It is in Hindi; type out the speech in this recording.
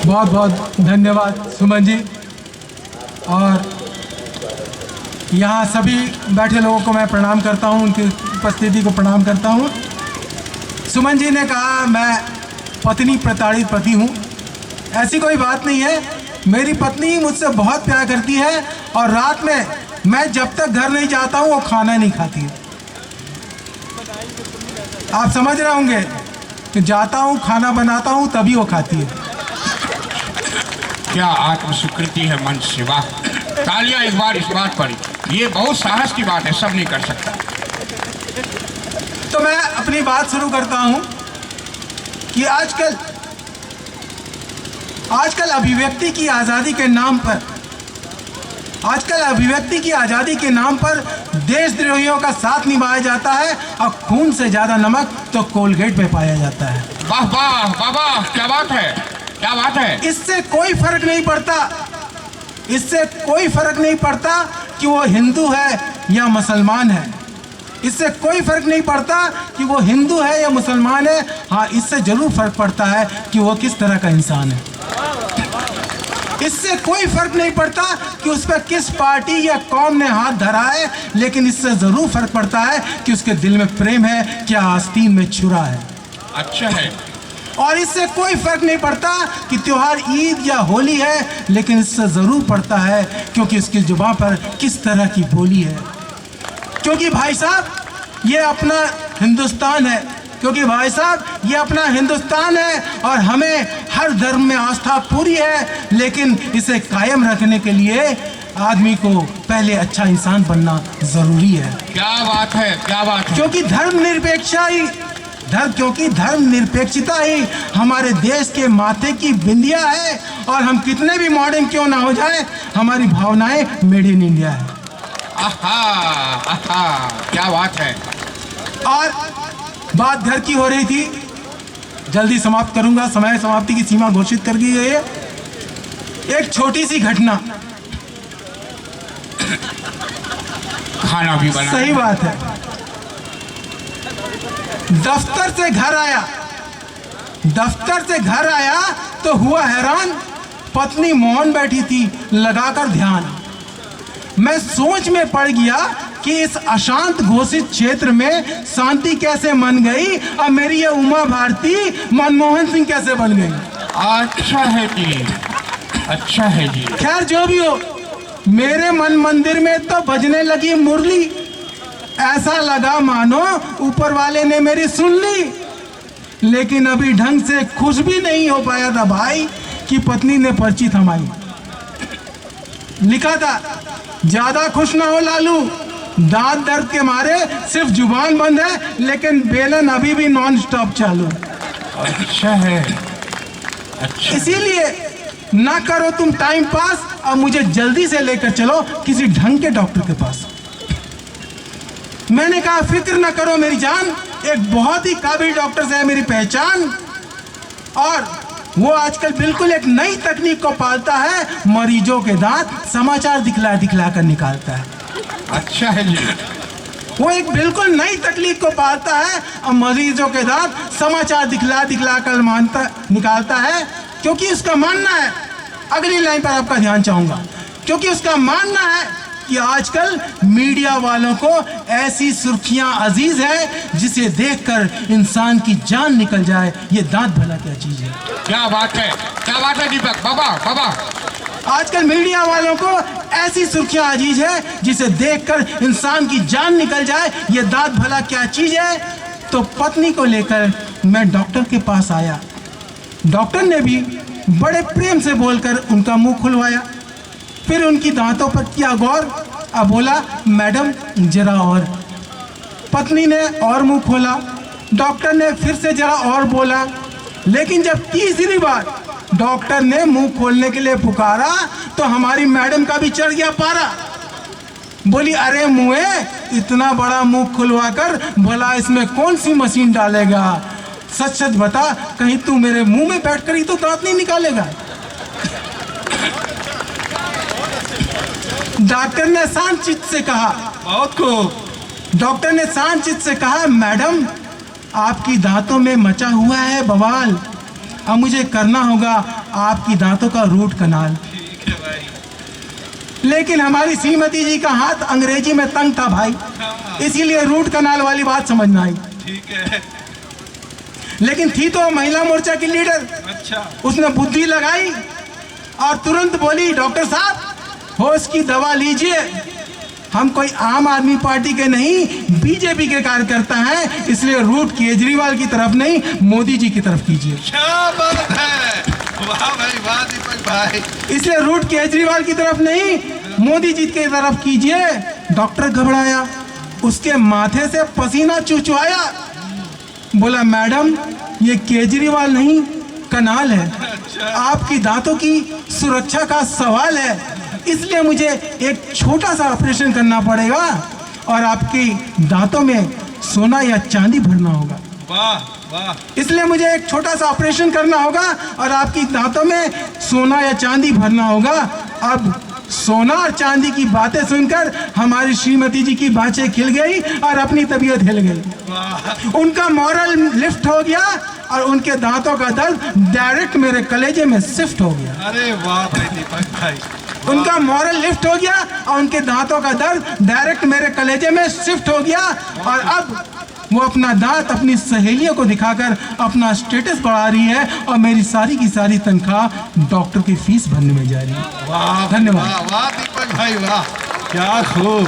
बहुत बहुत धन्यवाद सुमन जी। और यहाँ सभी बैठे लोगों को मैं प्रणाम करता हूँ, उनकी उपस्थिति को प्रणाम करता हूँ। सुमन जी ने कहा मैं पत्नी प्रताड़ित पति हूँ। ऐसी कोई बात नहीं है। मेरी पत्नी मुझसे बहुत प्यार करती है और रात में मैं जब तक घर नहीं जाता हूँ वो खाना नहीं खाती है। आप समझ रहे होंगे कि जाता हूँ, खाना बनाता हूँ, तभी वो खाती है। क्या आत्मस्वीकृति है मन से, वाह! तालियां एक बार इस बात पर। ये बहुत साहस की बात है, सब नहीं कर सकता। तो मैं अपनी बात शुरू करता हूं कि आजकल अभिव्यक्ति की आज़ादी के नाम पर देशद्रोहियों का साथ निभाया जाता है और खून से ज्यादा नमक तो कोलगेट पे पाया जाता है। वाह वाह वाह वाह, क्या बात है, क्या बात है। इससे कोई फर्क नहीं पड़ता कि वो हिंदू है या मुसलमान है। इससे कोई फर्क नहीं पड़ता कि वो हिंदू है या मुसलमान है। हाँ, इससे जरूर फर्क पड़ता है कि वो किस तरह का इंसान है। इससे कोई फर्क नहीं पड़ता कि उस पर किस पार्टी या कौम ने हाथ धरा है, लेकिन इससे जरूर फर्क पड़ता है कि उसके दिल में प्रेम है, क्या आस्तीन में छुरा है। अच्छा है। और इससे कोई फर्क नहीं पड़ता कि त्योहार ईद या होली है, लेकिन इससे जरूर पड़ता है क्योंकि उसकी जुबान पर किस तरह की बोली है। क्योंकि भाई साहब ये अपना हिंदुस्तान है, और हमें हर धर्म में आस्था पूरी है, लेकिन इसे कायम रखने के लिए आदमी को पहले अच्छा इंसान बनना जरूरी है। क्या बात है, क्या बात है। क्योंकि धर्मनिरपेक्षता ही हमारे देश के माथे की बिंदिया है, और हम कितने भी मॉडर्न क्यों ना हो जाए, हमारी भावनाएं मेड इन इंडिया है। आहा, आहा, क्या बात है। और बात घर की हो रही थी, जल्दी समाप्त करूंगा, समय समाप्ति की सीमा घोषित कर दी है। एक छोटी सी घटना, खाना भी बना। सही बात है। दफ्तर से घर आया तो हुआ हैरान, पत्नी मौन बैठी थी लगाकर ध्यान। मैं सोच में पड़ गया कि इस अशांत घोषित क्षेत्र में शांति कैसे मन गई, और मेरी ये उमा भारती मनमोहन सिंह कैसे बन गई। अच्छा है जी, अच्छा है जी। खैर जो भी हो, मेरे मन मंदिर में तो बजने लगी मुरली। ऐसा लगा मानो ऊपर वाले ने मेरी सुन ली। लेकिन अभी ढंग से खुश भी नहीं हो पाया था भाई कि पत्नी ने पर्ची थमाई। लिखा था, ज्यादा खुश ना हो लालू, दांत दर्द के मारे सिर्फ जुबान बंद है, लेकिन बेलन अभी भी नॉन स्टॉप चालू। अच्छा है, अच्छा। इसीलिए ना करो तुम टाइम पास, और मुझे जल्दी से लेकर चलो किसी ढंग के डॉक्टर के पास। मैंने कहा फिक्र ना करो मेरी जान, एक बहुत ही काबिल डॉक्टर से है मेरी पहचान, और वो आजकल बिल्कुल एक नई तकनीक को पालता है, मरीजों के दांत समाचार दिखला कर निकालता है। अच्छा है जी। वो एक बिल्कुल नई तकनीक को पालता है और मरीजों के दांत समाचार दिखला कर निकालता है, क्योंकि उसका मानना है, अगली लाइन पर आपका ध्यान चाहूंगा, क्योंकि उसका मानना है कि आजकल मीडिया वालों को ऐसी सुर्खियां अजीज है जिसे देखकर इंसान की जान निकल जाए। ये दांत भला क्या चीज है। क्या बात है, क्या बात है दीपक बाबा। आजकल मीडिया वालों को ऐसी सुर्खियां अजीज है जिसे देखकर इंसान की जान निकल जाए। ये दांत भला क्या चीज है। तो पत्नी को लेकर मैं डॉक्टर के पास आया। डॉक्टर ने भी बड़े प्रेम से बोलकर उनका मुंह खुलवाया, फिर उनकी दांतों पर किया गौर और बोला, मैडम जरा और। पत्नी ने और मुंह खोला, डॉक्टर ने फिर से जरा और बोला, लेकिन जब तीसरी बार डॉक्टर ने मुंह खोलने के लिए पुकारा तो हमारी मैडम का भी चढ़ गया पारा। बोली, अरे मुए, इतना बड़ा मुंह खुलवाकर भला इसमें कौन सी मशीन डालेगा। सच सच बता, कहीं तू मेरे मुंह में बैठकर ही तो दांत नहीं निकालेगा। डॉक्टर ने शांत चित्त से कहा, बहुत खूब। डॉक्टर ने शांत चित्त से कहा, मैडम आपकी दांतों में मचा हुआ है बवाल, अब मुझे करना होगा आपकी दांतों का रूट कनाल। ठीक है भाई। लेकिन हमारी श्रीमती जी का हाथ अंग्रेजी में तंग था भाई, इसीलिए रूट कनाल वाली बात समझ में आई। ठीक है। लेकिन थी तो महिला मोर्चा की लीडर, अच्छा। उसने बुद्धि लगाई और तुरंत बोली, डॉक्टर साहब होश की दवा लीजिए, हम कोई आम आदमी पार्टी के नहीं बीजेपी के कार्यकर्ता हैं, इसलिए रूट केजरीवाल की तरफ नहीं मोदी जी की तरफ कीजिए। क्या बात है, वाह भाई वाह दीपक भाई। इसलिए रूट केजरीवाल की तरफ नहीं मोदी जी की तरफ कीजिए। डॉक्टर घबराया, उसके माथे से पसीना चुचुआया, बोला मैडम ये केजरीवाल नहीं कनाल है, आपकी दांतों की सुरक्षा का सवाल है, इसलिए मुझे एक छोटा सा ऑपरेशन करना पड़ेगा और आपकी दांतों में सोना या चांदी भरना होगा। वाह वाह। इसलिए मुझे एक छोटा सा ऑपरेशन करना होगा और आपकी दांतों में सोना या चांदी भरना होगा। अब सोना और चांदी की बातें सुनकर हमारी श्रीमती जी की बाँचें खिल गई और अपनी तबीयत हिल गई। उनका मॉरल लिफ्ट हो गया और उनके दांतों का दर्द डायरेक्ट मेरे कलेजे में शिफ्ट हो गया। अरे वाह भाई दीपक भाई। उनका मॉरल लिफ्ट हो गया और उनके दांतों का दर्द डायरेक्ट मेरे कलेजे में शिफ्ट हो गया और अब वो अपना दांत अपनी सहेलियों को दिखाकर अपना स्टेटस बढ़ा रही है और मेरी सारी की सारी तनख्वाह डॉक्टर की फीस भरने में जा रही है। वाह धन्यवाद। वाह वाह दीपक भाई वाह, क्या खूब।